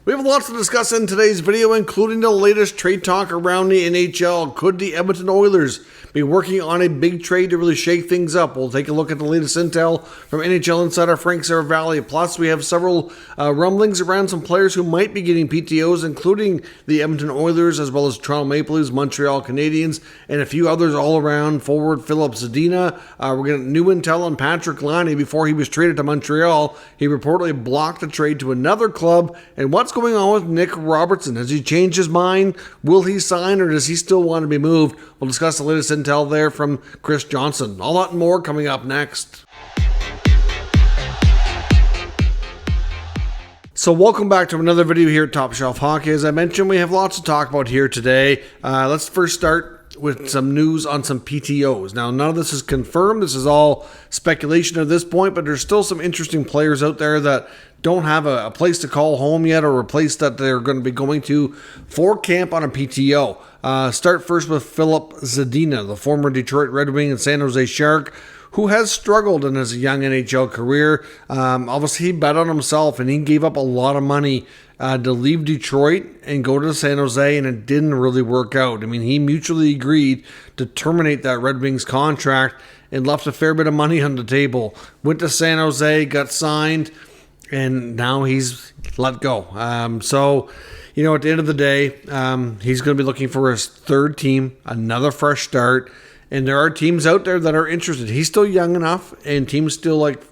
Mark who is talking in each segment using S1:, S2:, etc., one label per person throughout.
S1: We have lots to discuss in today's video, including the latest trade talk around the NHL. Could the Edmonton Oilers be working on a big trade to really shake things up? We'll take a look at the latest intel from NHL insider Frank Saravalli. Plus, we have several rumblings around some players who might be getting PTOs, including the Edmonton Oilers, as well as Toronto Maple Leafs, Montreal Canadiens, and a few others all around. Forward Philip Zadina. We're getting new intel on Patrick Laine. Before he was traded to Montreal, he reportedly blocked a trade to another club. And what's going on with Nick Robertson? Has he changed his mind? Will he sign, or does he still want to be moved? We'll discuss the latest intel there from Chris Johnson. All that and more coming up next. So welcome back to another video here at Top Shelf Hockey. As I mentioned, we have lots to talk about here today. Let's first start with some news on some PTOs. Now, none of this is confirmed. This is all speculation at this point, but there's still some interesting players out there that don't have a place to call home yet, or a place that they're going to be going to for camp on a PTO. Start first with Philip Zadina, the former Detroit Red Wing and San Jose Shark, who has struggled in his young NHL career. Obviously, he bet on himself, and he gave up a lot of money to leave Detroit and go to San Jose, and it didn't really work out. I mean, he mutually agreed to terminate that Red Wings contract and left a fair bit of money on the table. Went to San Jose, got signed, and now he's let go. So, you know, at the end of the day, he's going to be looking for his third team, another fresh start. And there are teams out there that are interested. He's still young enough, and teams still like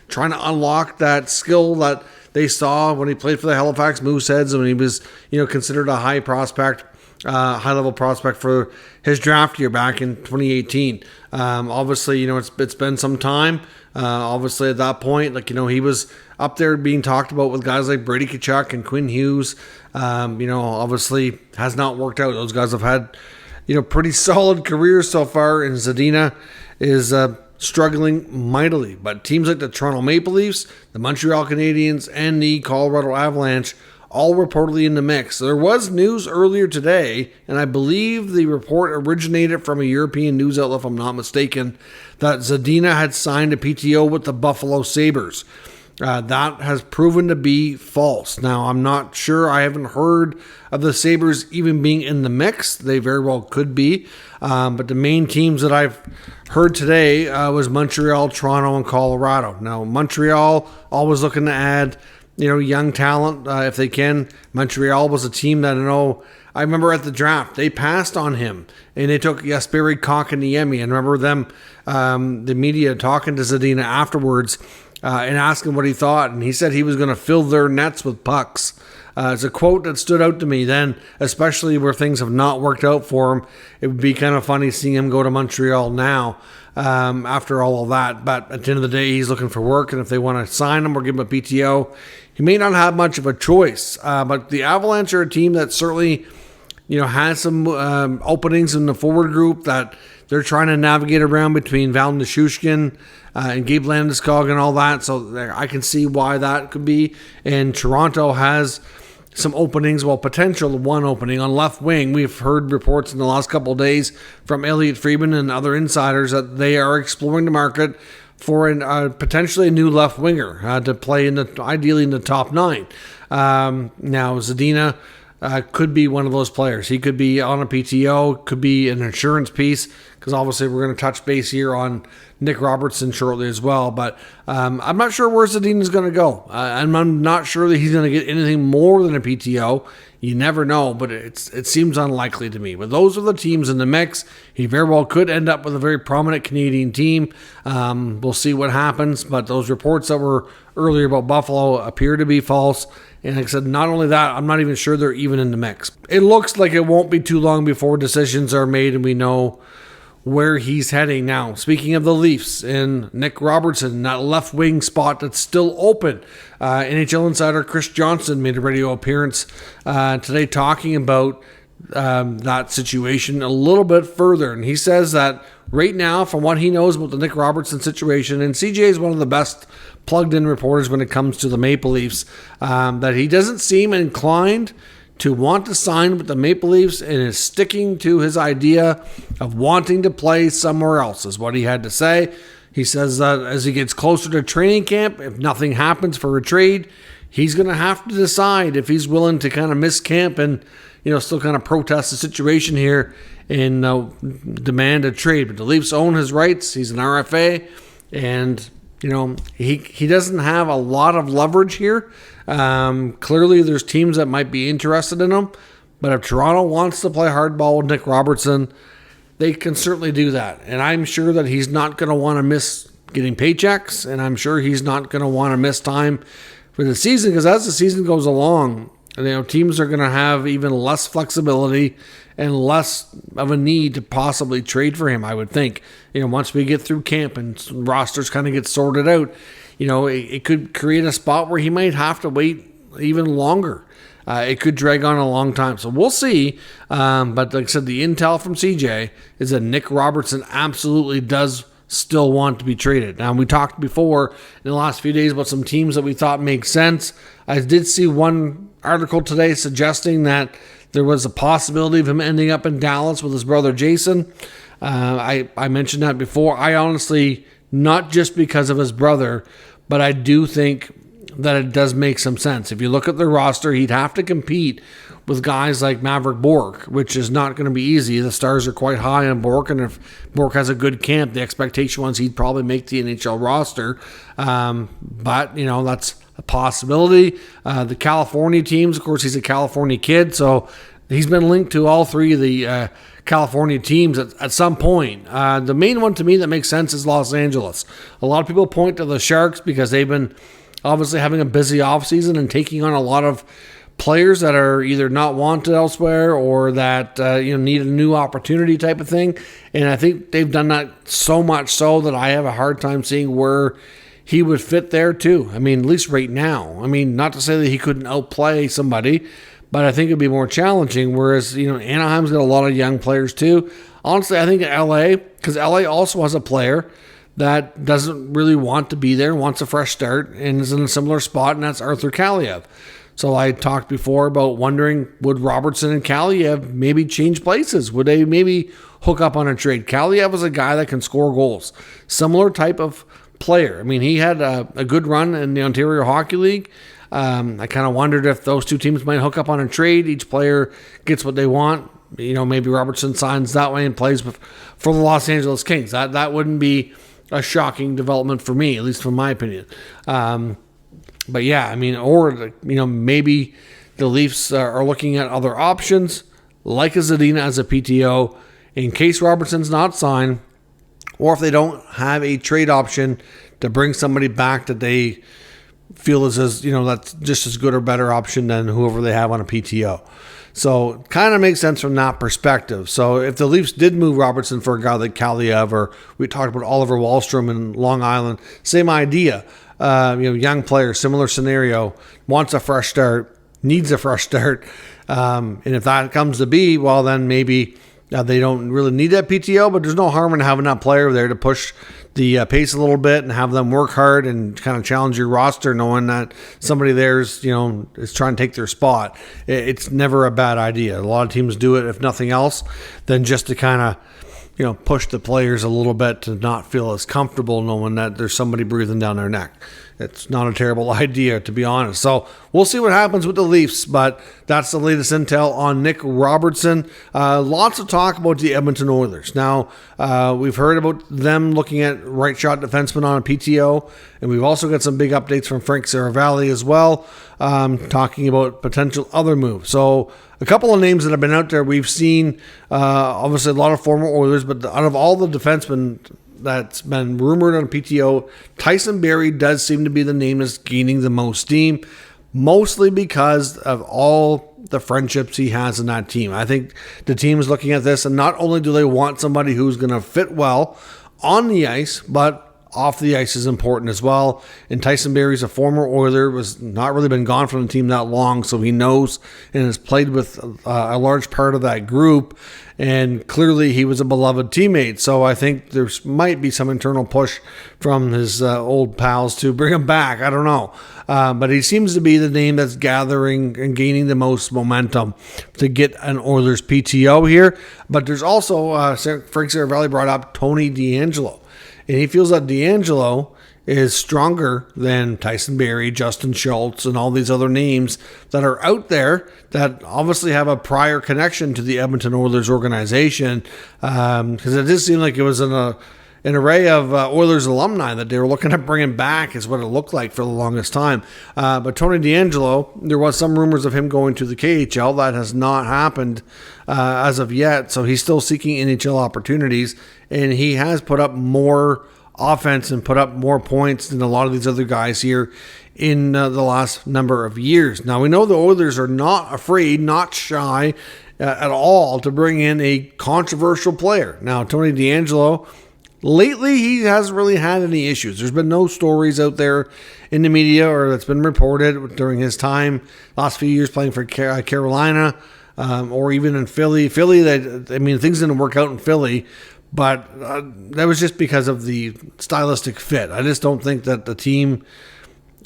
S1: trying to unlock that skill that they saw when he played for the Halifax Mooseheads, and when he was, you know, considered a high prospect, high-level prospect for his draft year back in 2018. Obviously, you know, it's been some time. Obviously, at that point, like, you know, he was up there being talked about with guys like Brady Tkachuk and Quinn Hughes. You know, obviously has not worked out. Those guys have had, you know, pretty solid careers so far, and Zadina is struggling mightily. But teams like the Toronto Maple Leafs, the Montreal Canadiens, and the Colorado Avalanche all reportedly in the mix. There was news earlier today, and I believe the report originated from a European news outlet, if I'm not mistaken, that Zadina had signed a PTO with the Buffalo Sabres. That has proven to be false. Now, I'm not sure. I haven't heard of the Sabres even being in the mix. They very well could be. But the main teams that I've heard today was Montreal, Toronto, and Colorado. Now, Montreal always looking to add, you know, young talent if they can. Montreal was a team that I remember at the draft, they passed on him, and they took Jesperi Kotkaniemi. And remember them, the media talking to Zadina afterwards, and asking what he thought, and he said he was going to fill their nets with pucks. It's a quote that stood out to me then, especially where things have not worked out for him. It would be kind of funny seeing him go to Montreal now after all of that. But at the end of the day, he's looking for work, and if they want to sign him or give him a PTO, he may not have much of a choice. But the Avalanche are a team that certainly, you know, has some openings in the forward group that they're trying to navigate around between Val Nichushkin and Gabe Landeskog and all that. So I can see why that could be. And Toronto has some openings, well, potential one opening on left wing. We've heard reports in the last couple of days from Elliot Friedman and other insiders that they are exploring the market for potentially a new left winger to play ideally in the top 9. Now, Zadina could be one of those players. He could be on a PTO, could be an insurance piece, because obviously we're going to touch base here on Nick Robertson shortly as well. But I'm not sure where Zadina is going to go. I'm not sure that he's going to get anything more than a PTO. You never know, but it seems unlikely to me. But those are the teams in the mix. He very well could end up with a very prominent Canadian team. We'll see what happens. But those reports that were earlier about Buffalo appear to be false. And like I said, not only that, I'm not even sure they're even in the mix. It looks like it won't be too long before decisions are made and we know where he's heading. Now, speaking of the Leafs and Nick Robertson, that left wing spot that's still open, NHL insider Chris Johnson made a radio appearance today talking about that situation a little bit further. And he says that right now, from what he knows about the Nick Robertson situation, and CJ is one of the best plugged-in reporters when it comes to the Maple Leafs, that he doesn't seem inclined to want to sign with the Maple Leafs and is sticking to his idea of wanting to play somewhere else, is what he had to say. He says that as he gets closer to training camp, if nothing happens for a trade, he's going to have to decide if he's willing to kind of miss camp and, still kind of protest the situation here and demand a trade. But the Leafs own his rights. He's an RFA, and he doesn't have a lot of leverage here. Clearly, there's teams that might be interested in him, but if Toronto wants to play hardball with Nick Robertson, they can certainly do that. And I'm sure that he's not going to want to miss getting paychecks, and I'm sure he's not going to want to miss time for the season, because as the season goes along, teams are going to have even less flexibility and less of a need to possibly trade for him, I would think. Once we get through camp and rosters kind of get sorted out, it could create a spot where he might have to wait even longer. It could drag on a long time. So we'll see. But like I said, the intel from CJ is that Nick Robertson absolutely does still want to be traded. Now, we talked before in the last few days about some teams that we thought make sense. I did see one article today suggesting that there was a possibility of him ending up in Dallas with his brother Jason. I mentioned that before. I honestly, not just because of his brother, but I do think that it does make some sense. If you look at the roster, he'd have to compete with guys like Maverick Bourque, which is not going to be easy. The stars are quite high on Bourque, and if Bourque has a good camp, the expectation was he'd probably make the NHL roster. But, that's a possibility. The California teams, of course, he's a California kid, so he's been linked to all three of the California teams at some point. The main one to me that makes sense is Los Angeles. A lot of people point to the Sharks because they've been obviously having a busy offseason and taking on a lot of players that are either not wanted elsewhere or that need a new opportunity type of thing. And I think they've done that so much so that I have a hard time seeing where he would fit there too. I mean, at least right now. I mean, not to say that he couldn't outplay somebody, but I think it'd be more challenging. Whereas, Anaheim's got a lot of young players too. Honestly, I think in LA, because LA also has a player that doesn't really want to be there, wants a fresh start, and is in a similar spot, and that's Arthur Kaliev. So I talked before about wondering, would Robertson and Kaliev maybe change places? Would they maybe hook up on a trade? Kaliev is a guy that can score goals. Similar type of player. I mean, he had a good run in the Ontario Hockey League. I kind of wondered if those two teams might hook up on a trade. Each player gets what they want. Maybe Robertson signs that way and plays for the Los Angeles Kings. That wouldn't be a shocking development for me, at least from my opinion. But yeah, I mean, or, maybe the Leafs are looking at other options, like a Zadina as a PTO, in case Robertson's not signed, or if they don't have a trade option to bring somebody back that they feel is that's just as good or better option than whoever they have on a PTO. So kind of makes sense from that perspective. So if the Leafs did move Robertson for a guy like Kaliev, or we talked about Oliver Wahlstrom in Long Island, same idea. Young player, similar scenario, wants a fresh start, needs a fresh start. And if that comes to be, well, then maybe they don't really need that PTO, but there's no harm in having that player there to push the pace a little bit and have them work hard and kind of challenge your roster, knowing that somebody there's, is trying to take their spot. It's never a bad idea. A lot of teams do it, if nothing else, than just to kind of, push the players a little bit to not feel as comfortable knowing that there's somebody breathing down their neck. It's not a terrible idea, to be honest. So we'll see what happens with the Leafs, but that's the latest intel on Nick Robertson. Lots of talk about the Edmonton Oilers. Now, we've heard about them looking at right shot defensemen on a PTO, and we've also got some big updates from Frank Saravalli as well, talking about potential other moves. So a couple of names that have been out there, we've seen obviously a lot of former Oilers, but out of all the defensemen that's been rumored on PTO, Tyson Barrie does seem to be the name that's gaining the most steam, mostly because of all the friendships he has in that team. I think the team is looking at this, and not only do they want somebody who's going to fit well on the ice, but off the ice is important as well. And Tyson Barrie's a former Oiler, was not really been gone from the team that long, so he knows and has played with a large part of that group. And clearly he was a beloved teammate. So I think there might be some internal push from his old pals to bring him back. I don't know. But he seems to be the name that's gathering and gaining the most momentum to get an Oilers PTO here. But there's also, Frank Saravalli brought up Tony DeAngelo. And he feels that DeAngelo is stronger than Tyson Barrie, Justin Schultz, and all these other names that are out there that obviously have a prior connection to the Edmonton Oilers organization. Because it did seem like it was an array of Oilers alumni that they were looking at bringing back, is what it looked like for the longest time. But Tony DeAngelo, there was some rumors of him going to the KHL. That has not happened as of yet. So he's still seeking NHL opportunities, and he has put up more offense and put up more points than a lot of these other guys here in the last number of years. Now, we know the Oilers are not afraid, not shy at all to bring in a controversial player. Now, Tony DeAngelo, lately, he hasn't really had any issues. There's been no stories out there in the media or that's been reported during his time, last few years playing for Carolina or even in Philly. Things didn't work out in Philly, but that was just because of the stylistic fit. I just don't think that the team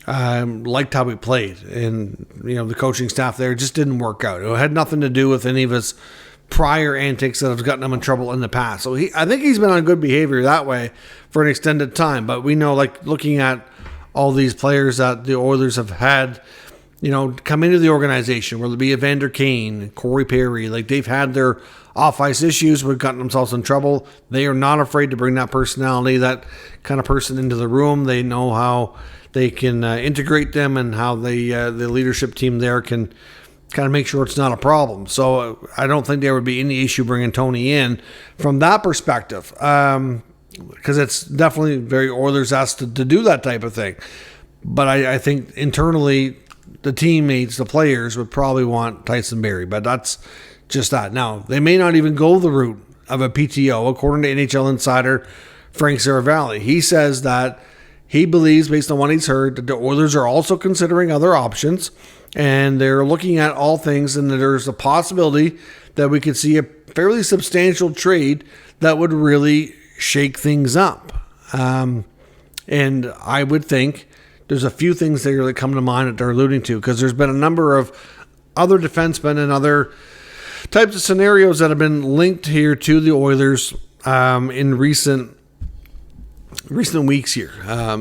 S1: liked how he played, and the coaching staff there just didn't work out. It had nothing to do with any of his prior antics that have gotten him in trouble in the past. So I think he's been on good behavior that way for an extended time. But we know, like, looking at all these players that the Oilers have had, come into the organization, whether it be Evander Kane, Corey Perry, like, they've had their off-ice issues, we've gotten themselves in trouble. They are not afraid to bring that personality, that kind of person into the room. They know how they can integrate them, and how the leadership team there can kind of make sure it's not a problem. So I don't think there would be any issue bringing Tony in from that perspective, because it's definitely very Oilers-esque to do that type of thing. But I think internally, the teammates, the players, would probably want Tyson Barrie, but that's just that. Now, they may not even go the route of a PTO, according to NHL insider Frank Saravalli. He says that he believes, based on what he's heard, that the Oilers are also considering other options, and they're looking at all things, and that there's a possibility that we could see a fairly substantial trade that would really shake things up. And I would think there's a few things there that come to mind that they're alluding to, because there's been a number of other defensemen and other types of scenarios that have been linked here to the Oilers in recent weeks here.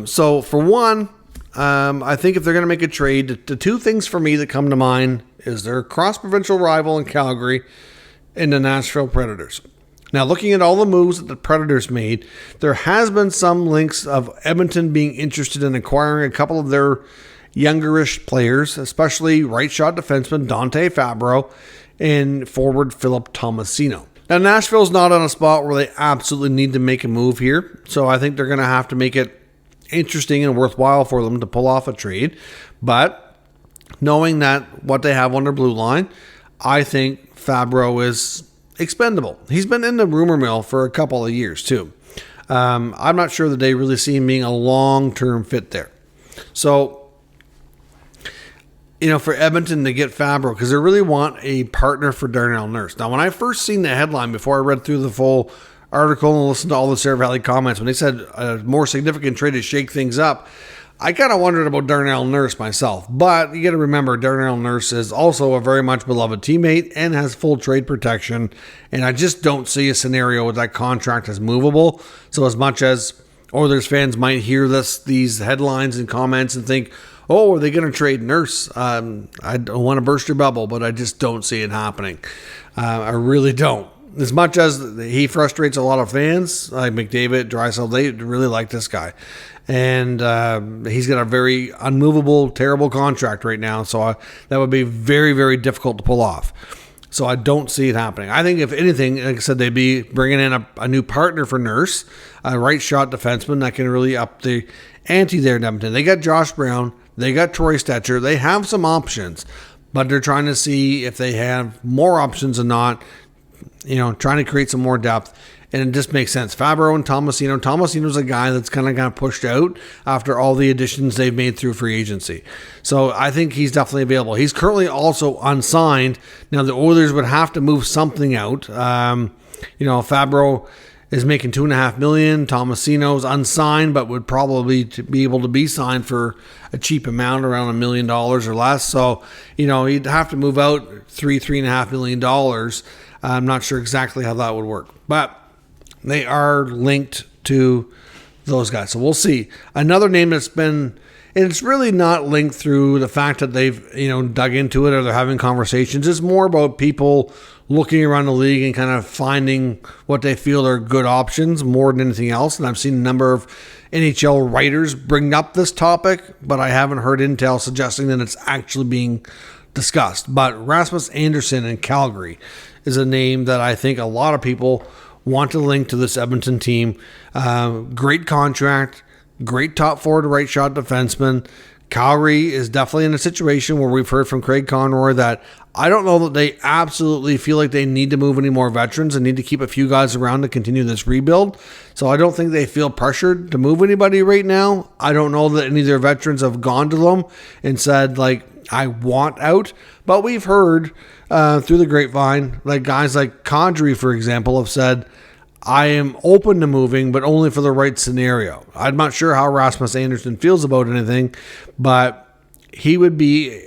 S1: So for one, I think if they're going to make a trade, the two things for me that come to mind is their cross-provincial rival in Calgary and the Nashville Predators. Now, looking at all the moves that the Predators made, there has been some links of Edmonton being interested in acquiring a couple of their youngerish players, especially right-shot defenseman Dante Fabro and forward Philip Tomasino. Now, Nashville's not on a spot where they absolutely need to make a move here, so I think they're going to have to make it interesting and worthwhile for them to pull off a trade. But knowing that what they have on their blue line, I think Fabro is expendable. He's been in the rumor mill for a couple of years too. I'm not sure that they really see him being a long-term fit there. So, for Edmonton to get Fabro, because they really want a partner for Darnell Nurse. Now, when I first seen the headline, before I read through the full article and listened to all the Saravalli comments, when they said a more significant trade to shake things up, I kind of wondered about Darnell Nurse myself. But you got to remember, Darnell Nurse is also a very much beloved teammate and has full trade protection. And I just don't see a scenario with that contract as movable. So as much as Oilers fans might hear these headlines and comments and think, oh, are they going to trade Nurse? I don't want to burst your bubble, but I just don't see it happening. I really don't. As much as he frustrates a lot of fans, like McDavid, Draisaitl, they really like this guy. And he's got a very unmovable, terrible contract right now. So that would be very, very difficult to pull off. So I don't see it happening. I think if anything, like I said, they'd be bringing in a new partner for Nurse, a right-shot defenseman that can really up the ante there in Edmonton. They got Josh Brown. They got Troy Stetcher. They have some options, but they're trying to see if they have more options or not, trying to create some more depth. And it just makes sense. Fabro and Tomasino. Tomasino's a guy that's kind of got pushed out after all the additions they've made through free agency. So I think he's definitely available. He's currently also unsigned. Now, the Oilers would have to move something out. Fabro is making $2.5 million. Tomasino's unsigned, but would probably be able to be signed for a cheap amount, around $1 million or less. So, he'd have to move out $3.5 million. I'm not sure exactly how that would work, but they are linked to those guys. So we'll see. Another name that's been, and it's really not linked through the fact that they've, dug into it or they're having conversations. It's more about people looking around the league and kind of finding what they feel are good options more than anything else. And I've seen a number of NHL writers bring up this topic, but I haven't heard intel suggesting that it's actually being discussed. But Rasmus Andersson in Calgary is a name that I think a lot of people want to link to this Edmonton team. Great contract, great top forward right shot defenseman. Calgary is definitely in a situation where we've heard from Craig Conroy that I don't know that they absolutely feel like they need to move any more veterans and need to keep a few guys around to continue this rebuild. So I don't think they feel pressured to move anybody right now. I don't know that any of their veterans have gone to them and said, I want out. But we've heard through the grapevine, guys like Kadri, for example, have said, I am open to moving, but only for the right scenario. I'm not sure how Rasmus Andersson feels about anything, but he would be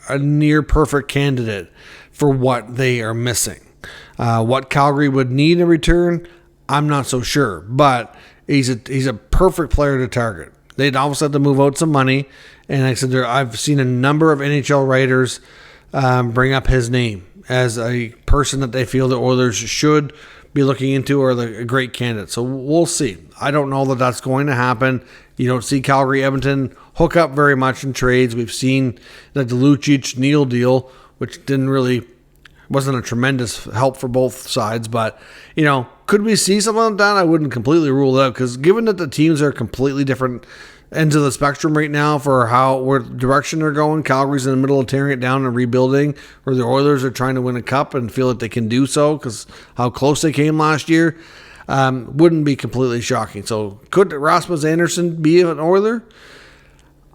S1: a near perfect candidate for what they are missing. What Calgary would need in return, I'm not so sure, but he's a perfect player to target. They'd almost have to move out some money, and like I said, I've seen a number of NHL writers bring up his name as a person that they feel the Oilers should be looking into or a great candidate. So we'll see. I don't know that that's going to happen. You don't see Calgary Edmonton hook up very much in trades. We've seen the Lucic Neal deal, which wasn't a tremendous help for both sides, but could we see something like that? I wouldn't completely rule it out, because given that the teams are completely different ends of the spectrum right now for where direction they're going. Calgary's in the middle of tearing it down and rebuilding, where the Oilers are trying to win a cup and feel that they can do so because how close they came last year. Wouldn't be completely shocking. So could Rasmus Andersson be an Oiler?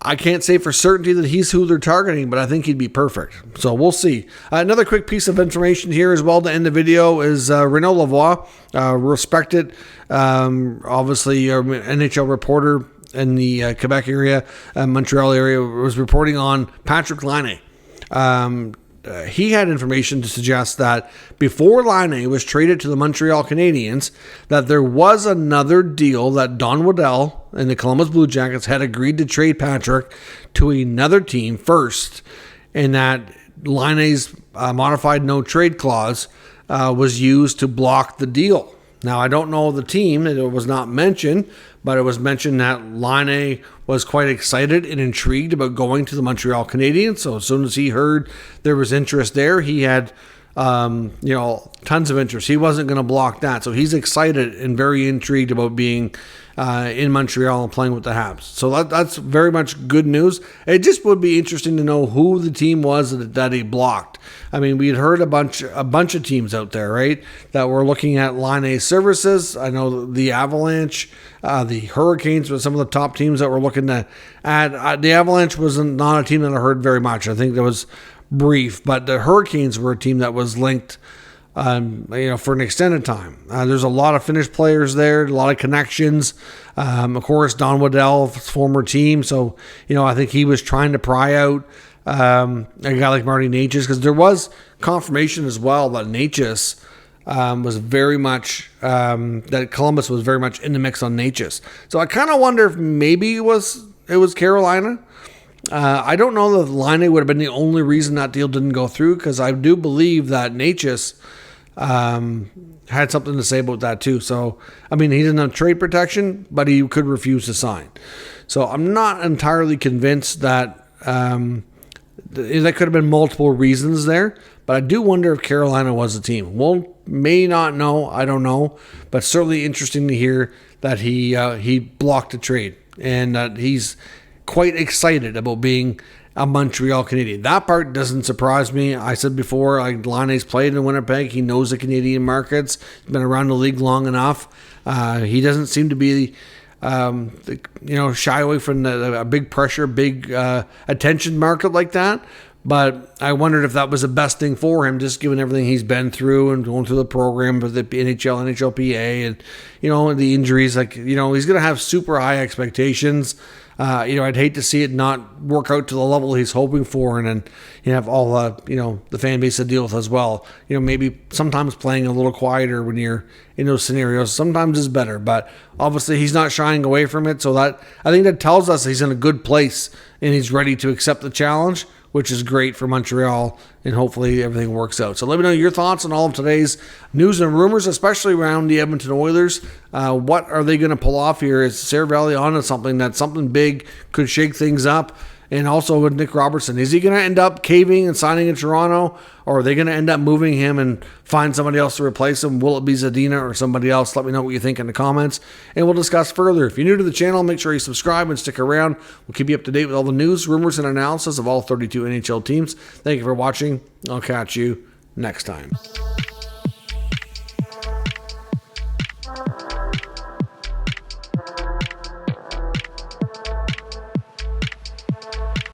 S1: I can't say for certainty that he's who they're targeting, but I think he'd be perfect. So we'll see. Another quick piece of information here as well to end the video is Renaud Lavoie, respected, obviously NHL reporter in the Quebec area, Montreal area, was reporting on Patrik Laine. He had information to suggest that before Laine was traded to the Montreal Canadiens, that there was another deal that Don Waddell and the Columbus Blue Jackets had agreed to trade Patrik to another team first, and that Laine's modified no-trade clause was used to block the deal. Now, I don't know the team, it was not mentioned, but it was mentioned that Laine was quite excited and intrigued about going to the Montreal Canadiens. So as soon as he heard there was interest there, he had, tons of interest. He wasn't going to block that. So he's excited and very intrigued about being in Montreal and playing with the Habs. So that's very much good news. It just would be interesting to know who the team was that he blocked. I mean, we had heard a bunch of teams out there, right, that were looking at Laine's services. I know the Avalanche, the Hurricanes were some of the top teams that were looking to add. The Avalanche was not a team that I heard very much. I think that was brief, but the Hurricanes were a team that was linked for an extended time. There's a lot of Finnish players there, a lot of connections. Of course, Don Waddell's former team. So, I think he was trying to pry out a guy like Marty Necas, because there was confirmation as well that Necas was very much, that Columbus was very much in the mix on Necas. So I kind of wonder if maybe it was Carolina. I don't know that Laine would have been the only reason that deal didn't go through, because I do believe that Necas had something to say about that too. So, I mean, he didn't have trade protection, but he could refuse to sign. So I'm not entirely convinced that there could have been multiple reasons there, but I do wonder if Carolina was the team. Well, may not know, I don't know, but certainly interesting to hear that he blocked a trade and that he's quite excited about being a Montreal Canadian. That part doesn't surprise me. I said before, Laine's played in Winnipeg. He knows the Canadian markets. He's been around the league long enough. He doesn't seem to be, shy away from a big pressure, big attention market like that. But I wondered if that was the best thing for him, just given everything he's been through and going through the program with the NHL, NHLPA, and, the injuries. He's going to have super high expectations. I'd hate to see it not work out to the level he's hoping for, and then you have all the fan base to deal with as well. Maybe sometimes playing a little quieter when you're in those scenarios sometimes is better, but obviously he's not shying away from it. So that, I think that tells us he's in a good place and he's ready to accept the challenge, which is great for Montreal, and hopefully everything works out. So let me know your thoughts on all of today's news and rumors, especially around the Edmonton Oilers. What are they going to pull off here? Is Cervelli onto something big, could shake things up? And also with Nick Robertson, is he going to end up caving and signing in Toronto, or are they going to end up moving him and find somebody else to replace him? Will it be Zadina or somebody else? Let me know what you think in the comments, and we'll discuss further. If you're new to the channel, make sure you subscribe and stick around. We'll keep you up to date with all the news, rumors, and analysis of all 32 NHL teams. Thank you for watching. I'll catch you next time.